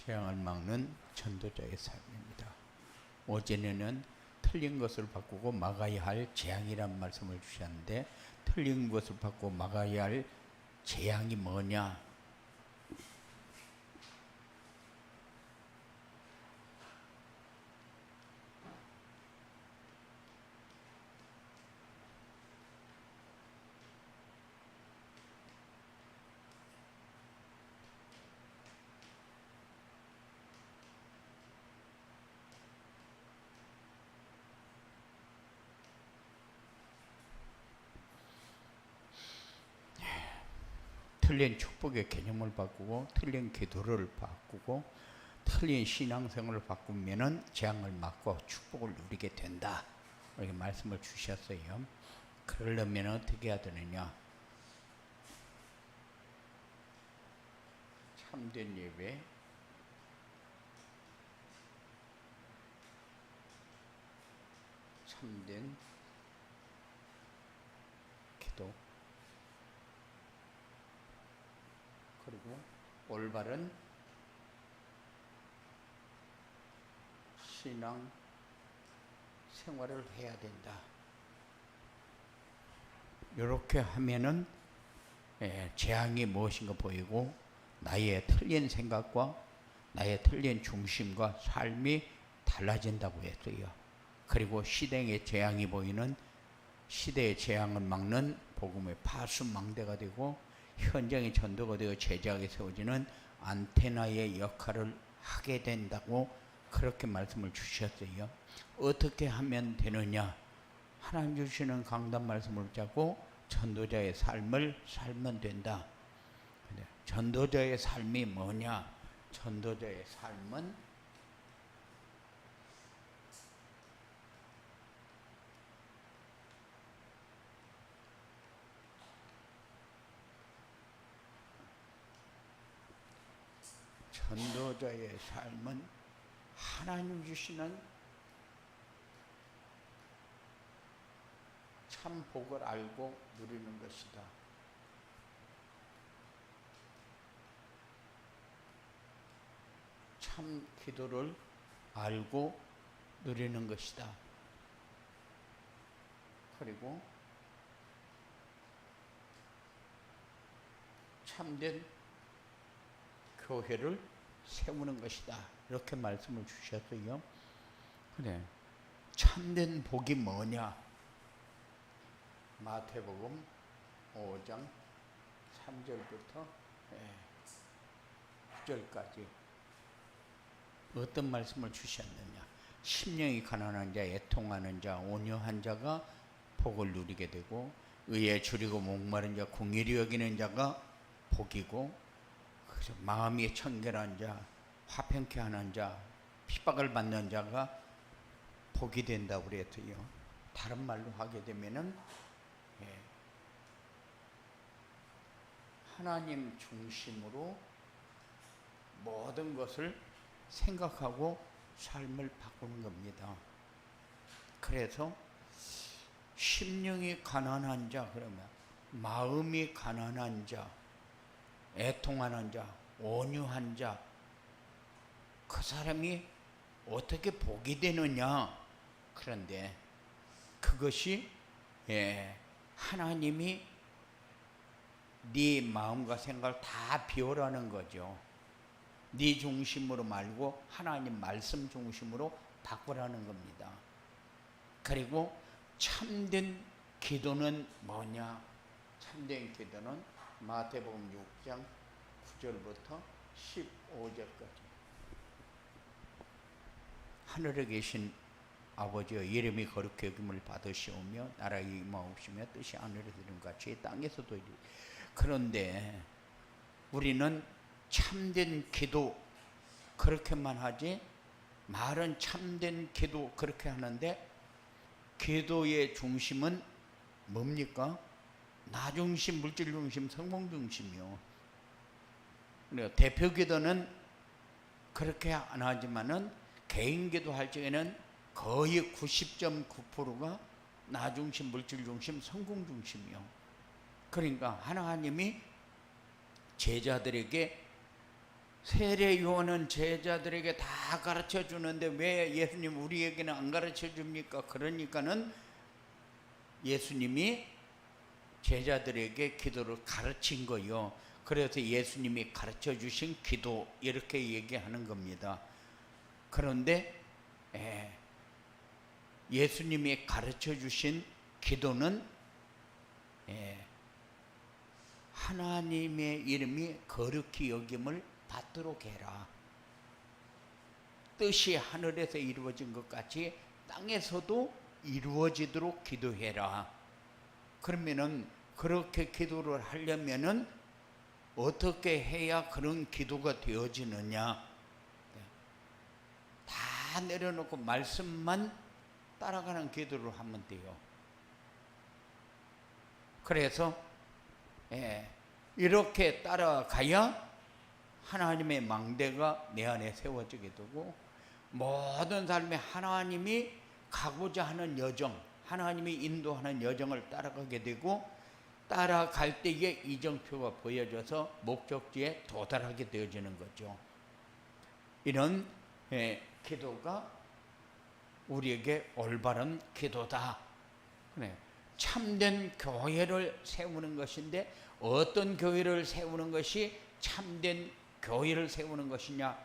재앙을 막는 전도자의 삶입니다. 어제는 틀린 것을 바꾸고 막아야 할 재앙이란 말씀을 주셨는데, 틀린 것을 바꾸고 막아야 할 재앙이 뭐냐? 틀린 축복의 개념을 바꾸고, 틀린 기도를 바꾸고, 틀린 신앙생활을 바꾸면은 재앙을 막고 축복을 누리게 된다, 이렇게 말씀을 주셨어요. 그러려면 어떻게 해야 되느냐? 참된 예배, 참된 기도, 그리고 올바른 신앙 생활을 해야 된다. 이렇게 하면은 재앙이 무엇인가 보이고, 나의 틀린 생각과 나의 틀린 중심과 삶이 달라진다고 했어요. 그리고 시대의 재앙이 보이는, 시대의 재앙을 막는 복음의 파수망대가 되고, 현장의 전도가 되어 제자하게 세워지는 안테나의 역할을 하게 된다고 그렇게 말씀을 주셨어요. 어떻게 하면 되느냐? 하나님 주시는 강단 말씀을 붙잡고 전도자의 삶을 살면 된다. 전도자의 삶이 뭐냐? 전도자의 삶은 하나님 주시는 참 복을 알고 누리는 것이다. 참 기도를 알고 누리는 것이다. 그리고 참된 교회를 세우는 것이다, 이렇게 말씀을 주셨어요. 그래, 참된 복이 뭐냐? 마태복음 5장 3절부터 9절까지 어떤 말씀을 주셨느냐? 심령이 가난한 자, 애통하는 자, 온유한 자가 복을 누리게 되고, 의에 줄이고 목마른 자, 공의를 여기는 자가 복이고, 마음이 청결한 자, 화평케 하는 자, 핍박을 받는 자가 복이 된다고 그랬어요. 다른 말로 하게 되면은 하나님 중심으로 모든 것을 생각하고 삶을 바꾸는 겁니다. 그래서 심령이 가난한 자, 그러면 마음이 가난한 자, 애통하는 자, 온유한 자, 그 사람이 어떻게 복이 되느냐? 그런데 그것이 하나님이 네 마음과 생각을 다 비우라는 거죠. 네 중심으로 말고 하나님 말씀 중심으로 바꾸라는 겁니다. 그리고 참된 기도는 뭐냐? 참된 기도는 마태복음 6장 9절부터 15절까지. 하늘에 계신 아버지여, 이름이 거룩히 여김을 받으시오며 나라의 임하옵시며 뜻이 하늘에서 이룬 같이 땅에서도 이리. 그런데 우리는 참된 기도 그렇게만 하지, 말은 참된 기도 그렇게 하는데, 기도의 중심은 뭡니까? 나 중심, 물질 중심, 성공 중심이요. 대표 기도는 그렇게 안 하지만은 개인 기도 할 적에는 거의 90.9%가 나 중심, 물질 중심, 성공 중심이요. 그러니까 하나님이 제자들에게 세례 요한은 제자들에게 다 가르쳐 주는데 왜 예수님 우리에게는 안 가르쳐 줍니까? 그러니까는 예수님이 제자들에게 기도를 가르친 거요. 그래서 예수님이 가르쳐 주신 기도 이렇게 얘기하는 겁니다. 그런데 예수님이 가르쳐 주신 기도는 하나님의 이름이 거룩히 여김을 받도록 해라. 뜻이 하늘에서 이루어진 것 같이 땅에서도 이루어지도록 기도해라. 그러면은 그렇게 기도를 하려면은 어떻게 해야 그런 기도가 되어지느냐? 다 내려놓고 말씀만 따라가는 기도를 하면 돼요. 그래서 이렇게 따라가야 하나님의 망대가 내 안에 세워지게 되고 모든 삶에 하나님이 가고자 하는 여정, 하나님이 인도하는 여정을 따라가게 되고 따라갈 때에 이정표가 보여져서 목적지에 도달하게 되어지는 거죠. 이런 기도가 우리에게 올바른 기도다. 참된 교회를 세우는 것인데 어떤 교회를 세우는 것이 참된 교회를 세우는 것이냐?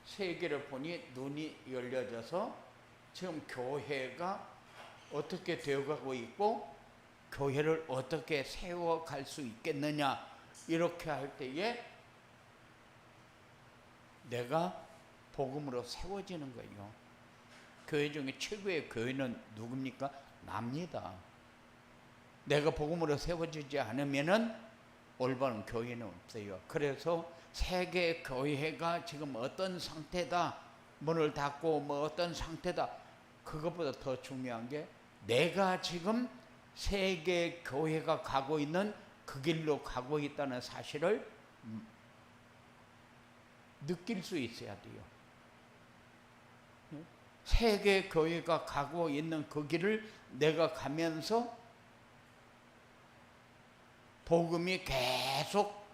세계를 보니 눈이 열려져서 지금 교회가 어떻게 되어가고 있고 교회를 어떻게 세워갈 수 있겠느냐? 이렇게 할 때에 내가 복음으로 세워지는 거예요. 교회 중에 최고의 교회는 누굽니까? 납니다. 내가 복음으로 세워지지 않으면은 올바른 교회는 없어요. 그래서 세계 교회가 지금 어떤 상태다, 문을 닫고 뭐 어떤 상태다, 그것보다 더 중요한 게 내가 지금 세계 교회가 가고 있는 그 길로 가고 있다는 사실을 느낄 수 있어야 돼요. 세계 교회가 가고 있는 그 길을 내가 가면서 복음이 계속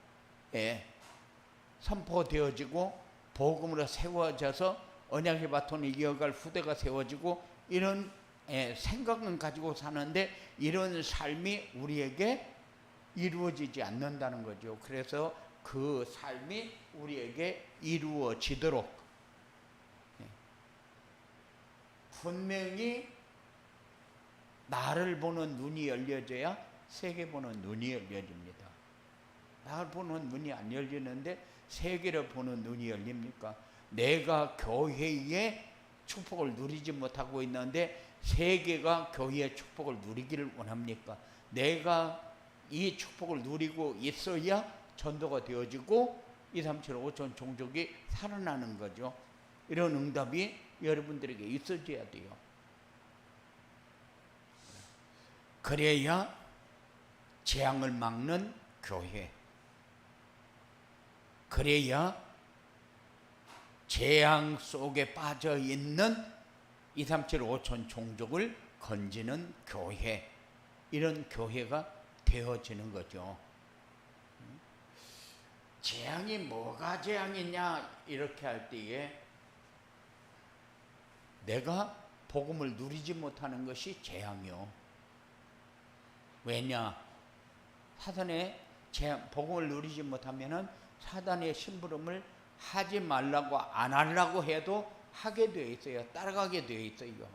선포되어지고 복음으로 세워져서 언약의 바톤을 이어갈 후대가 세워지고 이런 생각은 가지고 사는데 이런 삶이 우리에게 이루어지지 않는다는 거죠. 그래서 그 삶이 우리에게 이루어지도록 분명히 나를 보는 눈이 열려져야 세계 보는 눈이 열려집니다. 나를 보는 눈이 안 열리는데 세계를 보는 눈이 열립니까? 내가 교회의 축복을 누리지 못하고 있는데 세계가 교회의 축복을 누리기를 원합니까? 내가 이 축복을 누리고 있어야 전도가 되어지고 2, 3, 7, 5천 종족이 살아나는 거죠. 이런 응답이 여러분들에게 있어져야 돼요. 그래야 재앙을 막는 교회, 그래야 재앙 속에 빠져 있는 2, 3, 7, 5천 종족을 건지는 교회, 이런 교회가 되어지는 거죠. 재앙이 뭐가 재앙이냐 이렇게 할 때에 내가 복음을 누리지 못하는 것이 재앙이요. 왜냐? 사단의 복음을 누리지 못하면은 사단의 심부름을 하지 말라고 안 하려고 해도 하게 되어 있어요. 따라가게 되어 있어요.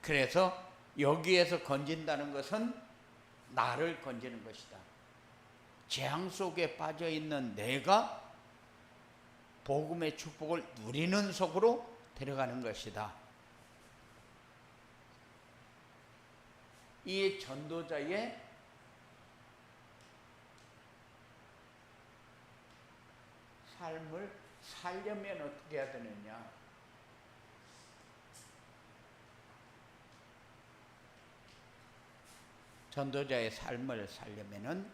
그래서 여기에서 건진다는 것은 나를 건지는 것이다. 재앙 속에 빠져 있는 내가 복음의 축복을 누리는 속으로 들어가는 것이다. 이 전도자의 삶을 살려면 어떻게 해야 되느냐? 전도자의 삶을 살려면은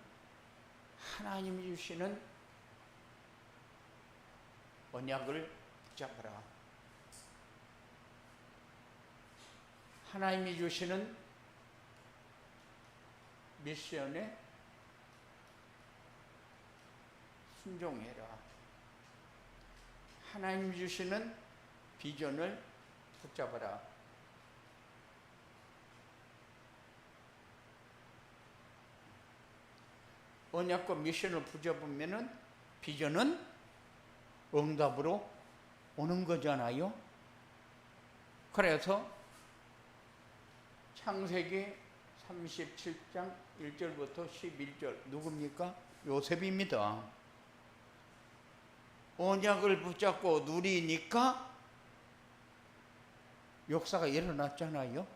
하나님이 주시는 언약을 붙잡아라. 하나님이 주시는 미션에 순종해라. 하나님 주시는 비전을 붙잡아라. 언약과 미션을 붙잡으면은 비전은 응답으로 오는 거잖아요. 그래서 창세기 37장 1절부터 11절 누굽니까? 요셉입니다. 언약을 붙잡고 누리니까 역사가 일어났잖아요.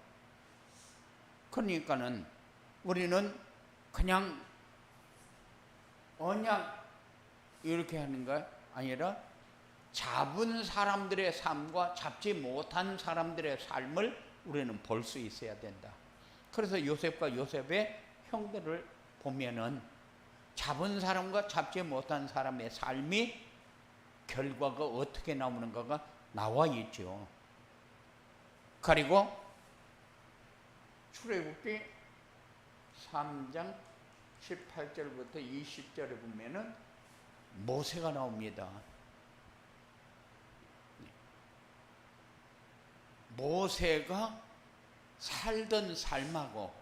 그러니까는 우리는 그냥 언약 이렇게 하는 거 아니라 잡은 사람들의 삶과 잡지 못한 사람들의 삶을 우리는 볼 수 있어야 된다. 그래서 요셉과 요셉의 형들을 보면은 잡은 사람과 잡지 못한 사람의 삶이 결과가 어떻게 나오는가가 나와 있죠. 그리고 출애굽기 3장 18절부터 20절에 보면은 모세가 나옵니다. 모세가 살던 삶하고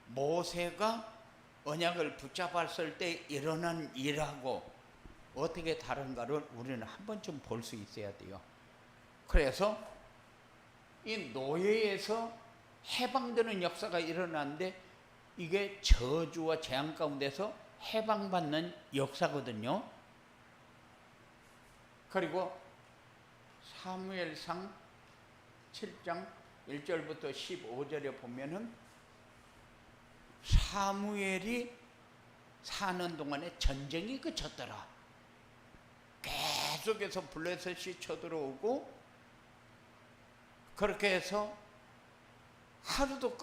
모세가 언약을 붙잡았을 때 일어난 일하고 어떻게 다른가를 우리는 한 번쯤 볼 수 있어야 돼요. 그래서 이 노예에서 해방되는 역사가 일어났는데 이게 저주와 재앙 가운데서 해방받는 역사거든요. 그리고 사무엘상 7장 1절부터 15절에 보면은 사무엘이 사는 동안에 전쟁이 그쳤더라. 계속해서 블레셋이 쳐들어오고 그렇게 해서 하루도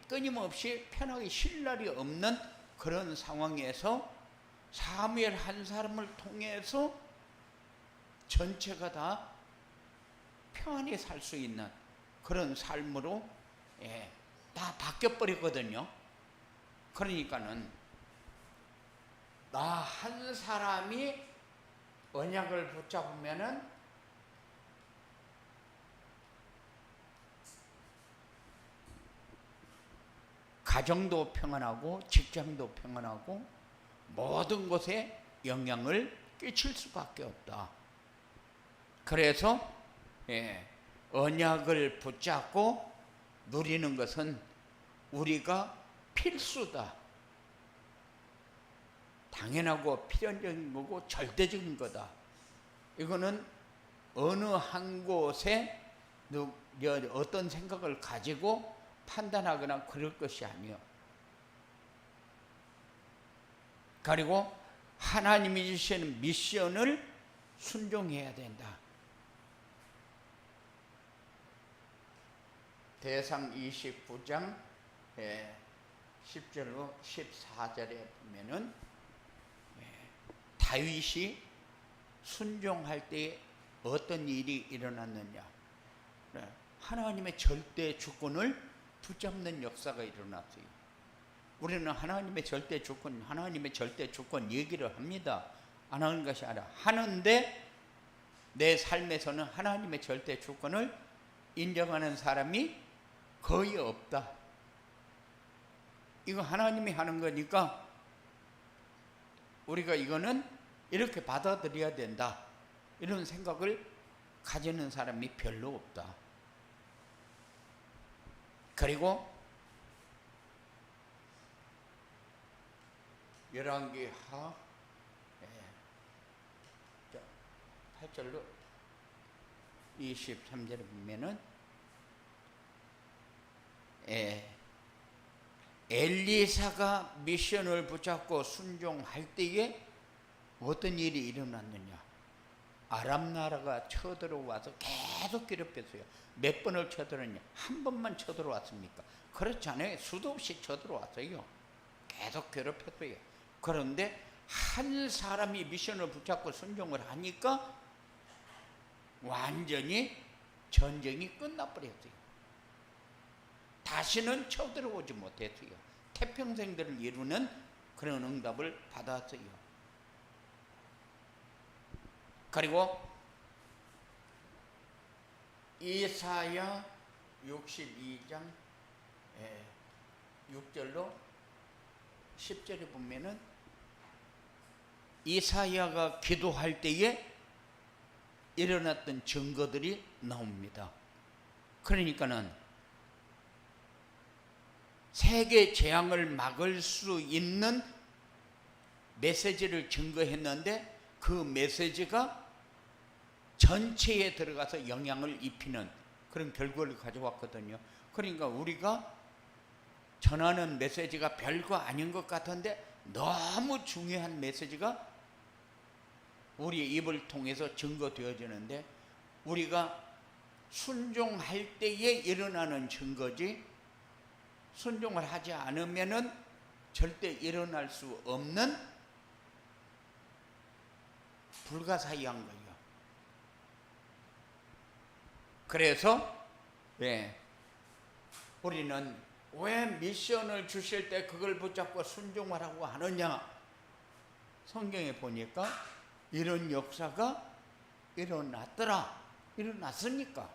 끊임없이 편하게 쉴 날이 없는 그런 상황에서 사무엘 한 사람을 통해서 전체가 다 평안히 살 수 있는 그런 삶으로 다 바뀌어버리거든요. 그러니까는 나 한 사람이 언약을 붙잡으면은 가정도 평안하고 직장도 평안하고 모든 곳에 영향을 끼칠 수밖에 없다. 그래서 언약을 붙잡고 누리는 것은 우리가 필수다. 당연하고 필연적인 거고 절대적인 거다. 이거는 어느 한 곳에 어떤 생각을 가지고 판단하거나 그럴 것이 아니요. 그리고 하나님이 주시는 미션을 순종해야 된다. 대상 29장 10절로 14절에 보면은 다윗이 순종할 때 어떤 일이 일어났느냐. 하나님의 절대 주권을 붙잡는 역사가 일어났어요. 우리는 하나님의 절대 주권 얘기를 합니다. 안 하는 것이 아니라 하는데 내 삶에서는 하나님의 절대 주권을 인정하는 사람이 거의 없다. 이거 하나님이 하는 거니까 우리가 이거는 이렇게 받아들여야 된다. 이런 생각을 가지는 사람이 별로 없다. 그리고 열왕기하 8절로 23절에 보면은 엘리사가 미션을 붙잡고 순종할 때에 어떤 일이 일어났느냐. 아람 나라가 쳐들어와서 계속 괴롭혔어요. 몇 번을 쳐들었냐? 한 번만 쳐들어왔습니까? 그렇지 않아요. 수도 없이 쳐들어왔어요. 계속 괴롭혔어요. 그런데 한 사람이 미션을 붙잡고 순종을 하니까 완전히 전쟁이 끝나버렸어요. 다시는 쳐들어오지 못했어요. 태평생들을 이루는 그런 응답을 받았어요. 그리고 이사야 62장 6절로 10절에 보면은 이사야가 기도할 때에 일어났던 증거들이 나옵니다. 그러니까는 세계 재앙을 막을 수 있는 메시지를 증거했는데 그 메시지가 전체에 들어가서 영향을 입히는 그런 결과를 가져왔거든요. 그러니까 우리가 전하는 메시지가 별거 아닌 것 같은데 너무 중요한 메시지가 우리의 입을 통해서 증거되어지는데 우리가 순종할 때에 일어나는 증거지 순종을 하지 않으면은 절대 일어날 수 없는 불가사의한 거예요. 그래서 우리는 왜 미션을 주실 때 그걸 붙잡고 순종하라고 하느냐? 성경에 보니까 이런 역사가 일어났더라. 일어났으니까.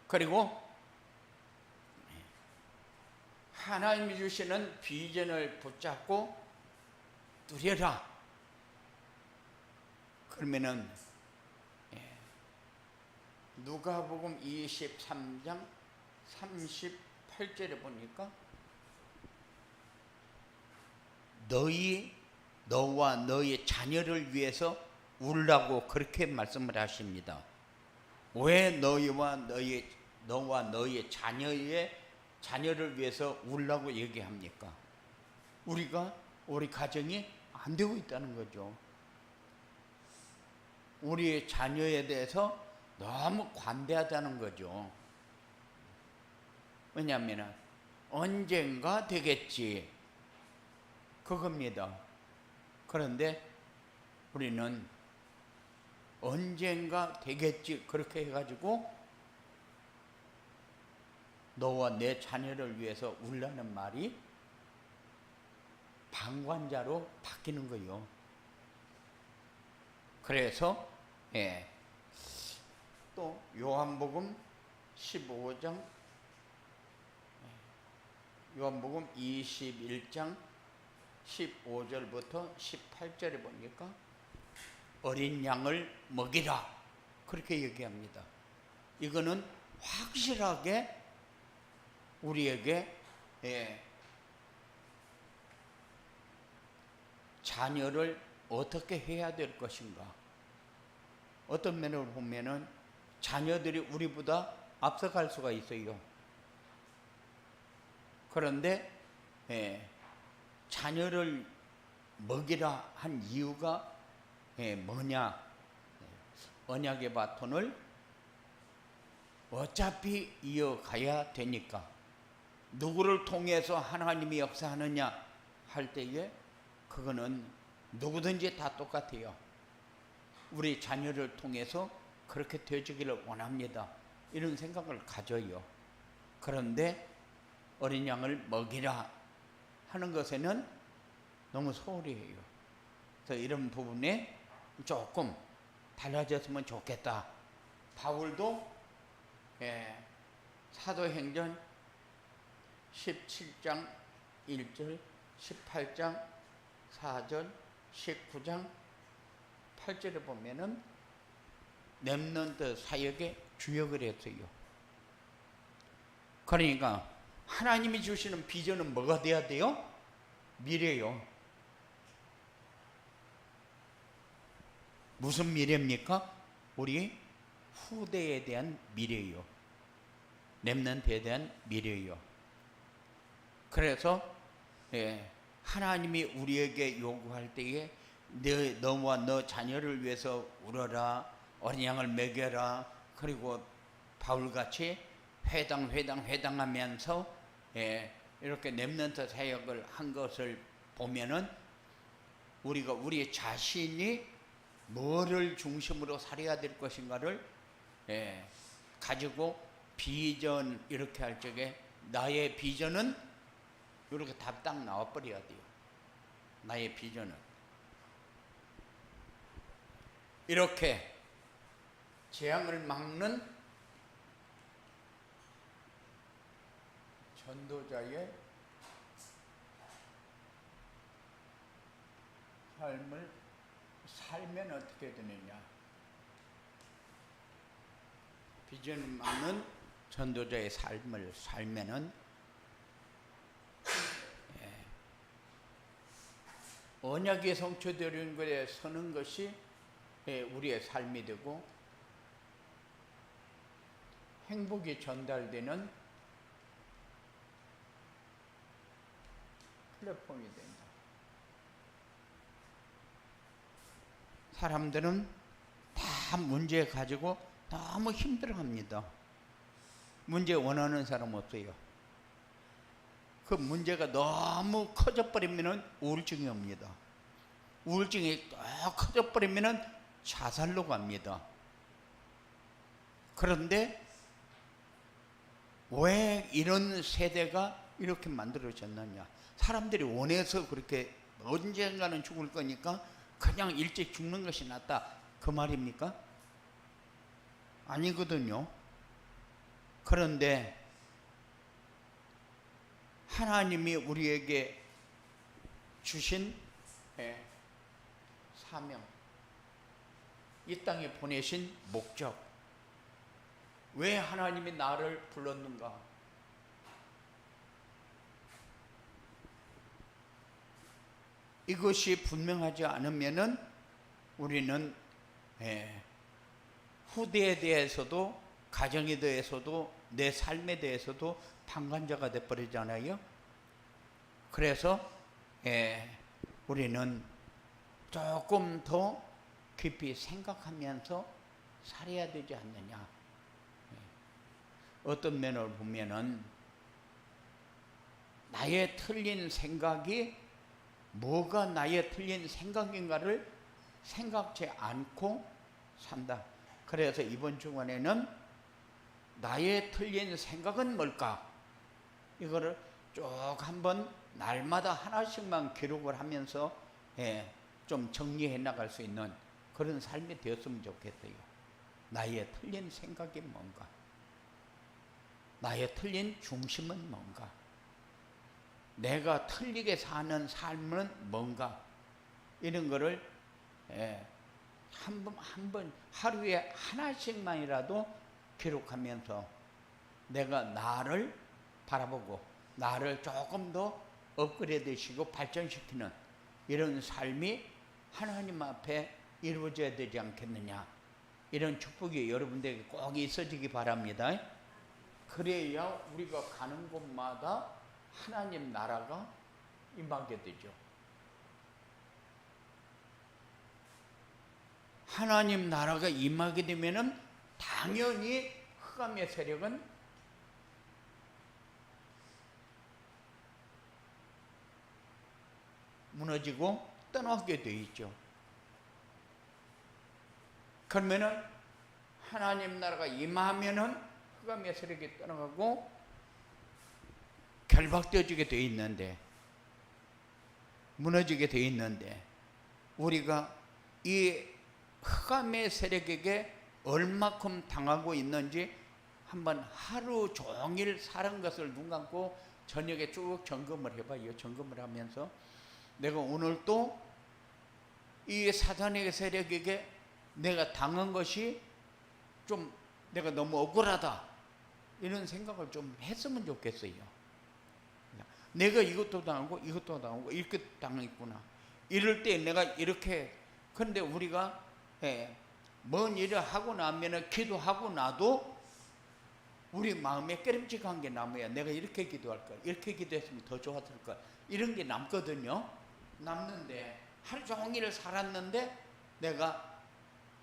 그리고 하나님이 주시는 비전을 붙잡고 누려라. 그러면은 누가복음 23장 38절에 보니까 너와 너의 자녀를 위해서 울라고 그렇게 말씀을 하십니다. 왜 너와 너의 자녀를 위해서 울라고 얘기합니까? 우리 가정이 안 되고 있다는 거죠. 우리의 자녀에 대해서 너무 관대하다는 거죠. 왜냐하면 언젠가 되겠지 그겁니다. 그런데 우리는 언젠가 되겠지 그렇게 해가지고 너와 내 자녀를 위해서 울라는 말이 방관자로 바뀌는 거예요. 그래서 또 요한복음 15장 요한복음 21장 15절부터 18절에 보니까 어린 양을 먹이라 그렇게 얘기합니다. 이거는 확실하게 우리에게 자녀를 어떻게 해야 될 것인가. 어떤 면으로 보면은 자녀들이 우리보다 앞서갈 수가 있어요. 그런데 자녀를 먹이라 한 이유가 뭐냐? 언약의 바톤을 어차피 이어가야 되니까 누구를 통해서 하나님이 역사하느냐 할 때에 그거는 누구든지 다 똑같아요. 우리 자녀를 통해서 그렇게 되어지기를 원합니다. 이런 생각을 가져요. 그런데 어린 양을 먹이라 하는 것에는 너무 소홀히 해요. 그래서 이런 부분에 조금 달라졌으면 좋겠다. 바울도 사도행전 17장 1절, 18장 4절, 19장 8절에 보면은 렘넌트 사역에 주역을 했어요. 그러니까 하나님이 주시는 비전은 뭐가 돼야 돼요? 미래요. 무슨 미래입니까? 우리 후대에 대한 미래요. 렘넌트에 대한 미래요. 그래서 하나님이 우리에게 요구할 때에 너와 너 자녀를 위해서 울어라, 어린 양을 먹여라. 그리고 바울같이 회당하면서 이렇게 렘넌트 사역을 한 것을 보면은 우리가 우리 자신이 뭐를 중심으로 살아야 될 것인가를 가지고 비전 이렇게 할 적에 나의 비전은 이렇게 답 딱 나와버려야 돼요. 나의 비전은 이렇게 재앙을 막는 전도자의 삶을 살면 어떻게 되느냐. 비전을 막는 전도자의 삶을 살면은 언약이 성취되는 것에 서는 것이 우리의 삶이 되고 행복이 전달되는 플랫폼이 된다. 사람들은 다 문제 가지고 너무 힘들어합니다. 문제 원하는 사람 없어요. 그 문제가 너무 커져버리면 우울증이 옵니다. 우울증이 또 커져버리면 자살로 갑니다. 그런데 왜 이런 세대가 이렇게 만들어졌느냐. 사람들이 원해서 그렇게 언젠가는 죽을 거니까 그냥 일찍 죽는 것이 낫다, 그 말입니까? 아니거든요. 그런데 하나님이 우리에게 주신 사명, 이 땅에 보내신 목적, 왜 하나님이 나를 불렀는가? 이것이 분명하지 않으면은 우리는 후대에 대해서도, 가정에 대해서도, 내 삶에 대해서도 방관자가 되어버리잖아요. 그래서 우리는 조금 더 깊이 생각하면서 살아야 되지 않느냐. 어떤 면을 보면은 나의 틀린 생각이 뭐가 나의 틀린 생각인가를 생각지 않고 산다. 그래서 이번 주간에는 나의 틀린 생각은 뭘까? 이거를 쭉 한번 날마다 하나씩만 기록을 하면서 좀 정리해 나갈 수 있는 그런 삶이 되었으면 좋겠어요. 나의 틀린 생각이 뭔가? 나의 틀린 중심은 뭔가? 내가 틀리게 사는 삶은 뭔가? 이런 거를 한 번 하루에 하나씩만이라도 기록하면서 내가 나를 바라보고 나를 조금 더 업그레이드시키고 발전시키는 이런 삶이 하나님 앞에 이루어져야 되지 않겠느냐. 이런 축복이 여러분들에게 꼭 있어지기 바랍니다. 그래야 우리가 가는 곳마다 하나님 나라가 임하게 되죠. 하나님 나라가 임하게 되면은 당연히 흑암의 세력은 무너지고 떠나게 되어 있죠. 그러면은 하나님 나라가 임하면은 흑암의 세력이 떠나가고 결박되어지게 되어 있는데, 무너지게 되어 있는데, 우리가 이 흑암의 세력에게 얼마큼 당하고 있는지 한번 하루 종일 사는 것을 눈 감고 저녁에 쭉 점검을 해봐요. 점검을 하면서 내가 오늘 또 이 사단의 세력에게 내가 당한 것이 좀 내가 너무 억울하다, 이런 생각을 좀 했으면 좋겠어요. 내가 이것도 당하고 이것도 당하고 이렇게 당했구나. 이럴 때 내가 이렇게, 그런데 우리가 뭔 일을 하고 나면은 기도하고 나도 우리 마음에 깨름직한 게 남아야, 내가 이렇게 기도할 걸, 이렇게 기도했으면 더 좋았을 걸, 이런 게 남거든요. 남는데 하루 종일 살았는데 내가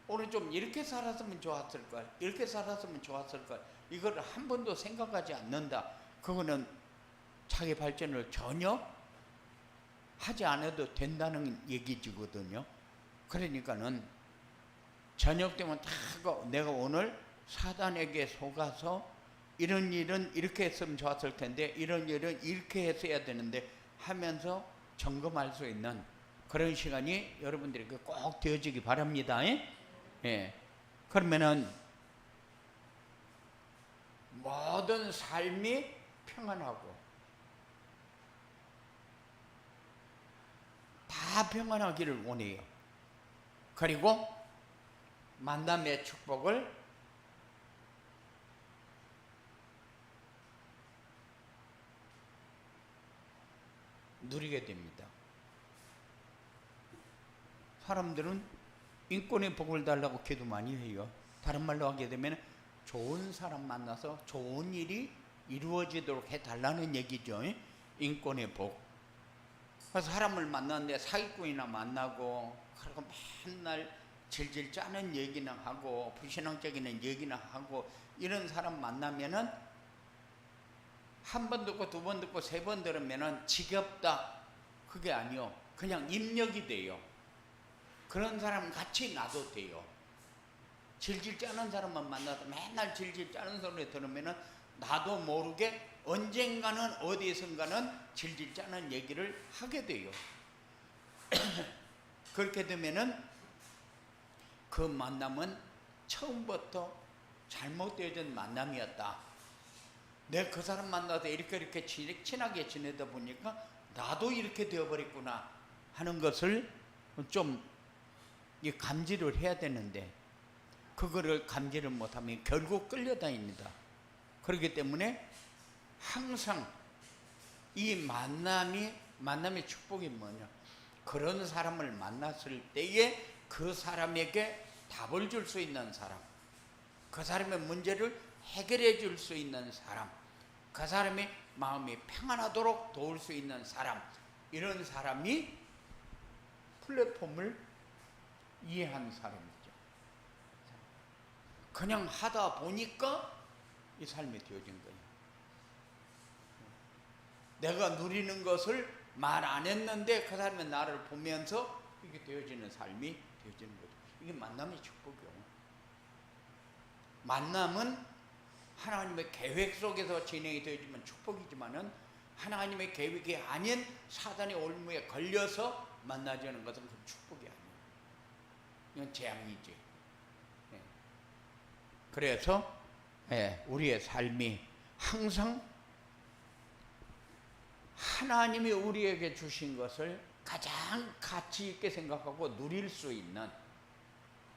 오늘 좀 이렇게 살았으면 좋았을 걸, 이렇게 살았으면 좋았을 걸, 이걸 한 번도 생각하지 않는다. 그거는 자기 발전을 전혀 하지 않아도 된다는 얘기지거든요. 그러니까는 저녁 되면 다 내가 오늘 사단에게 속아서 이런 일은 이렇게 했으면 좋았을 텐데, 이런 일은 이렇게 했어야 되는데 하면서 점검할 수 있는 그런 시간이 여러분들에게 꼭 되어지기 바랍니다. 예. 그러면은 모든 삶이 평안하고 다 평안하기를 원해요. 그리고 만남의 축복을 누리게 됩니다. 사람들은 인권의 복을 달라고 기도 많이 해요. 다른 말로 하게 되면 좋은 사람 만나서 좋은 일이 이루어지도록 해달라는 얘기죠. 인권의 복. 그래서 사람을 만났는데 사기꾼이나 만나고 그리고 맨날 질질 짜는 얘기나 하고 불신앙적인 얘기나 하고 이런 사람 만나면은 한 번 듣고 두 번 듣고 세 번 들으면은 지겹다 그게 아니요, 그냥 입력이 돼요. 그런 사람 같이 놔도 돼요. 질질 짜는 사람만 만나도 맨날 질질 짜는 소리 들으면은 나도 모르게 언젠가는 어디선가는 질질 짜는 얘기를 하게 돼요. 그렇게 되면은 그 만남은 처음부터 잘못되어진 만남이었다. 내가 그 사람 만나서 이렇게 친하게 지내다 보니까 나도 이렇게 되어버렸구나 하는 것을 좀 감지를 해야 되는데 그거를 감지를 못하면 결국 끌려다닙니다. 그렇기 때문에 항상 이 만남의 축복이 뭐냐, 그런 사람을 만났을 때에 그 사람에게 답을 줄 수 있는 사람, 그 사람의 문제를 해결해 줄 수 있는 사람, 그 사람의 마음이 평안하도록 도울 수 있는 사람, 이런 사람이 플랫폼을 이해한 사람이죠. 그냥 하다 보니까 이 삶이 되어진 거예요. 내가 누리는 것을 말 안 했는데 그 사람이 나를 보면서 이게 되어지는 삶이 되어지는 거죠. 이게 만남의 축복이요. 만남은 하나님의 계획 속에서 진행이 되어지면 축복이지만은 하나님의 계획이 아닌 사단의 올무에 걸려서 만나지는 것은 그 축복이 아니에요. 이건 재앙이지. 네. 그래서 우리의 삶이 항상 하나님이 우리에게 주신 것을 가장 가치 있게 생각하고 누릴 수 있는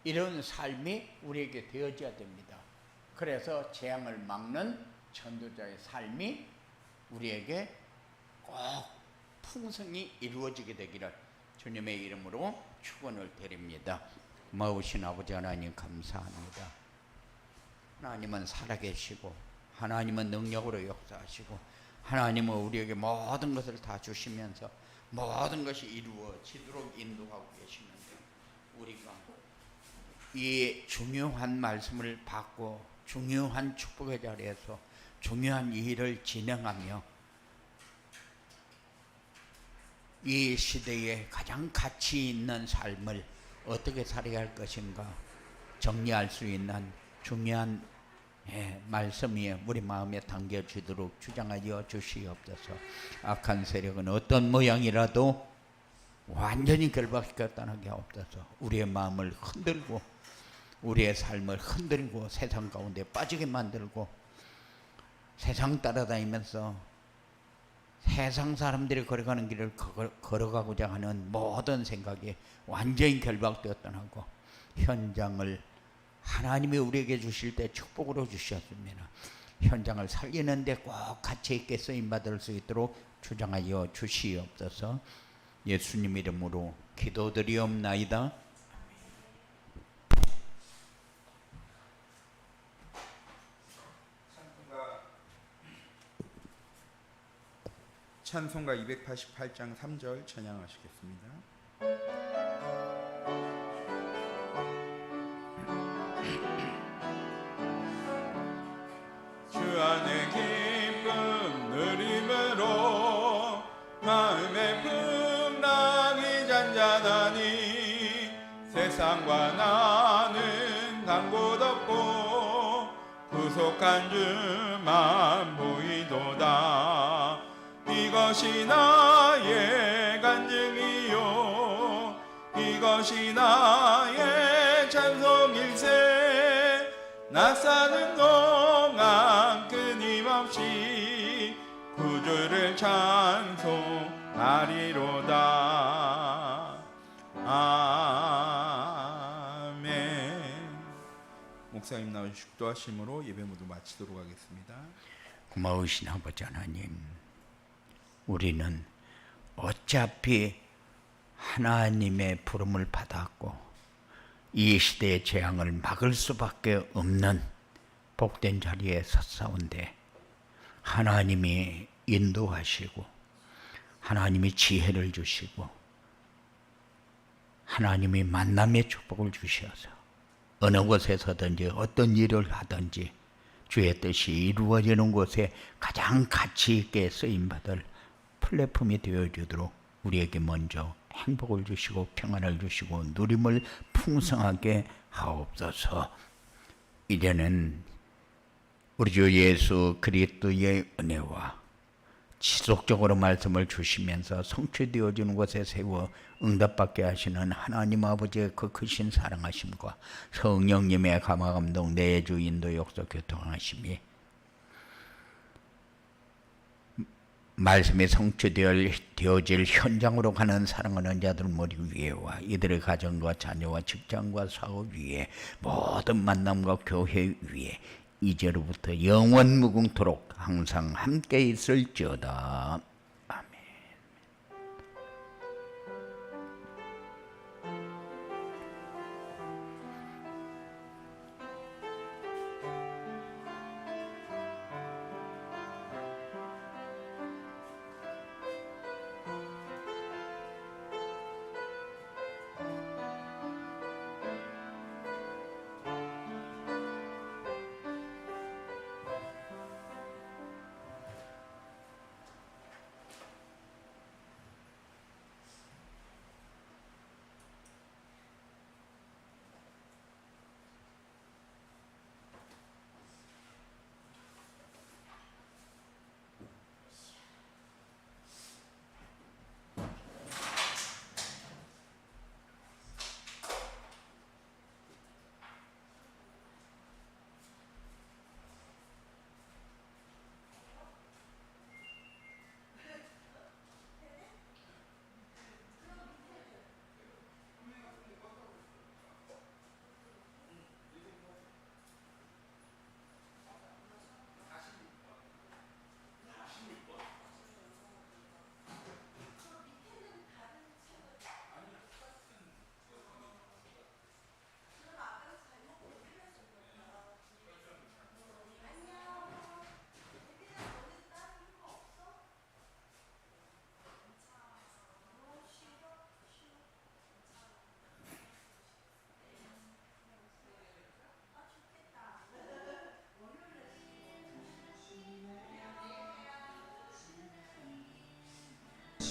이런 삶이 우리에게 되어져야 됩니다. 그래서 재앙을 막는 전도자의 삶이 우리에게 꼭 풍성히 이루어지게 되기를 주님의 이름으로 축원을 드립니다. 고마우신 아버지 하나님 감사합니다. 하나님은 살아계시고 하나님은 능력으로 역사하시고 하나님은 우리에게 모든 것을 다 주시면서 모든 것이 이루어지도록 인도하고 계시는데 우리가 이 중요한 말씀을 받고 중요한 축복의 자리에서 중요한 일을 진행하며 이 시대에 가장 가치 있는 삶을 어떻게 살아야 할 것인가 정리할 수 있는 중요한 말씀이 우리 마음에 담겨지도록 주장하여 주시옵소서. 악한 세력은 어떤 모양이라도 완전히 결박시켜 떠나게 하옵소서. 우리의 마음을 흔들고 우리의 삶을 흔들고 세상 가운데 빠지게 만들고 세상 따라다니면서 세상 사람들이 걸어가는 길을 걸어가고자 하는 모든 생각이 완전히 결박되어 떠나고 현장을 하나님이 우리에게 주실 때 축복으로 주셨습니다. 현장을 살리는 데 꼭 가치 있게 쓰임받을 수 있도록 주장하여 주시옵소서. 예수님 이름으로 기도드리옵나이다. 찬송가 288장 3절 찬양하시겠습니다. 주 안에 기쁨 누림으로 마음의 풍랑이 잔잔하니 세상과 나는 단 곳 없고 구속한 주만 보이도다. 이것이 나의 간증이요 이것이 나의 찬송이 나 사는 동안 끊임없이 구주를 찬송하리로다. 아멘. 목사님 나오시고 기도하심으로 예배 모두 마치도록 하겠습니다. 고마우신 아버지 하나님, 우리는 어차피 하나님의 부름을 받았고 이 시대의 재앙을 막을 수밖에 없는 복된 자리에 섰사온데 하나님이 인도하시고 하나님이 지혜를 주시고 하나님이 만남의 축복을 주셔서 어느 곳에서든지 어떤 일을 하든지 주의 뜻이 이루어지는 곳에 가장 가치 있게 쓰임받을 플랫폼이 되어주도록 우리에게 먼저 행복을 주시고 평안을 주시고 누림을 풍성하게 하옵소서. 이제는 우리 주 예수 그리스도의 은혜와 지속적으로 말씀을 주시면서 성취되어지는 곳에 세워 응답받게 하시는 하나님 아버지의 그 크신 사랑하심과 성령님의 감화감동 내주 인도 역사 교통하심이 말씀이 성취되어질 현장으로 가는 사랑하는 자들 머리 위에와 이들의 가정과 자녀와 직장과 사업 위에 모든 만남과 교회 위에 이제로부터 영원 무궁토록 항상 함께 있을지어다.